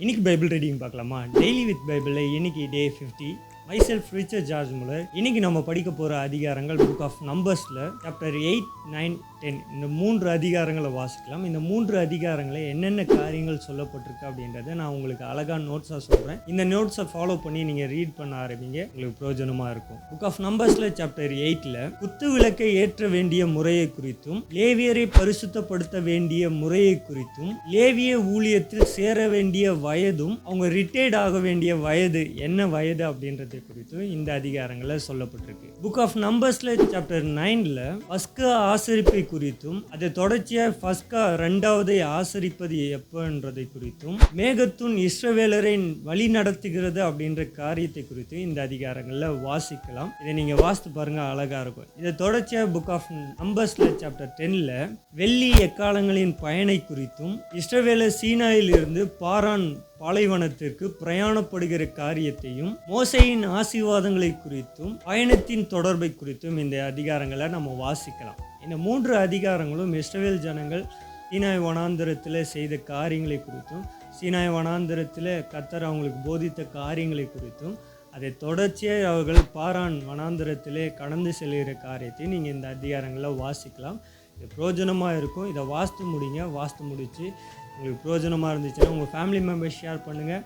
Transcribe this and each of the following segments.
இன்னைக்கு Bible reading பார்க்கலாமா? Daily with பைபிளில் இன்னைக்கு டே 50. Myself Richard George Muller. இன்னைக்கு நம்ம படிக்க போகிற அதிகாரங்கள் புக் ஆஃப் நம்பர்ஸில் சாப்டர் 8, 9, 10 இந்த 3 அதிகாரங்களை வாசிக்கலாம். இந்த 3 அதிகாரங்களை என்னென்ன காரியங்கள் சொல்லப்பட்டிருக்கு அப்படின்றத நான் உங்களுக்கு அழகான நோட்ஸாக சொல்கிறேன். இந்த நோட்ஸை ஃபாலோ பண்ணி நீங்கள் ரீட் பண்ண ஆரம்பிங்க, உங்களுக்கு பிரயோஜனமாக இருக்கும். புக் ஆஃப் நம்பர்ஸில் சாப்டர் 8ல் குத்து விளக்கை ஏற்ற வேண்டிய முறையை குறித்தும், லேவியரை பரிசுத்தப்படுத்த வேண்டிய முறையை குறித்தும், லேவிய ஊழியத்தில் சேர வேண்டிய வயதும், அவங்க ரிட்டையர்ட் ஆக வேண்டிய வயது என்ன வயது அப்படின்றது குறித்தும் இந்த அதிகாரங்களில் சொல்லப்பட்டிருக்கு. புக் ஆஃப் நம்பர்ஸ்ல சாப்டர் 9ல பஸ்கா ஆசரிப்பை குறித்தும், அதை தொடர்ச்சியாக பஸ்கா 2வது ஆசரிப்பது எப்பன்றதை குறித்தும், மேகத்துன் இஸ்ரவேலரை வழி நடத்துகிறது அப்படின்ற காரியத்தை குறித்தும் இந்த அதிகாரங்களில் வாசிக்கலாம். இதை நீங்க வாசித்து பாருங்க, அழகா இருக்கும். இதை தொடர்ச்சியாக புக் ஆஃப் நம்பர்ஸ்ல சாப்டர் 10ல வெள்ளி எக்காலங்களின் பயனை குறித்தும், இஸ்ரவேலர் சீனாயில் இருந்து பாரான் பாலைவனத்திற்கு பிரயாணப்படுகிற காரியத்தையும், மோசையின் ஆசீர்வாதங்களை குறித்தும், பயணத்தின் தொடர்பை குறித்தும் இந்த அதிகாரங்களை நம்ம வாசிக்கலாம். இந்த 3 அதிகாரங்களும் இஸ்ரவேல் ஜனங்கள் சீனாய் வனாந்தரத்தில் செய்த காரியங்களை குறித்தும், சீனாய் வனாந்தரத்தில் கர்த்தர் அவங்களுக்கு போதித்த காரியங்களை குறித்தும், அதை தொடர்ச்சியாக அவர்கள் பாரான் வனாந்தரத்திலே கடந்து செல்கிற காரியத்தையும் நீங்கள் இந்த அதிகாரங்களில் வாசிக்கலாம். இது பிரயோஜனமாக இருக்கும். இதை வாசித்து முடிங்க. வாசித்து முடித்து உங்களுக்கு பிரயோஜனமாக இருந்துச்சுன்னா உங்கள் ஃபேமிலி மெம்பர்ஸ் ஷேர் பண்ணுங்கள்.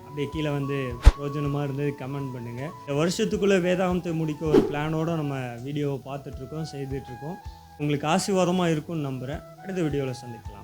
அப்படியே கீழே வந்து பிரயோஜனமாக இருந்தது கமெண்ட் பண்ணுங்கள். இந்த வருஷத்துக்குள்ளே வேதாகமத்தை முடிக்க ஒரு பிளானோடு நம்ம வீடியோவை பார்த்துட்ருக்கோம், செய்துட்ருக்கோம். உங்களுக்கு ஆசீர்வாதமாக இருக்கும்னு நம்புகிறேன். அடுத்த வீடியோவில் சந்திக்கலாம்.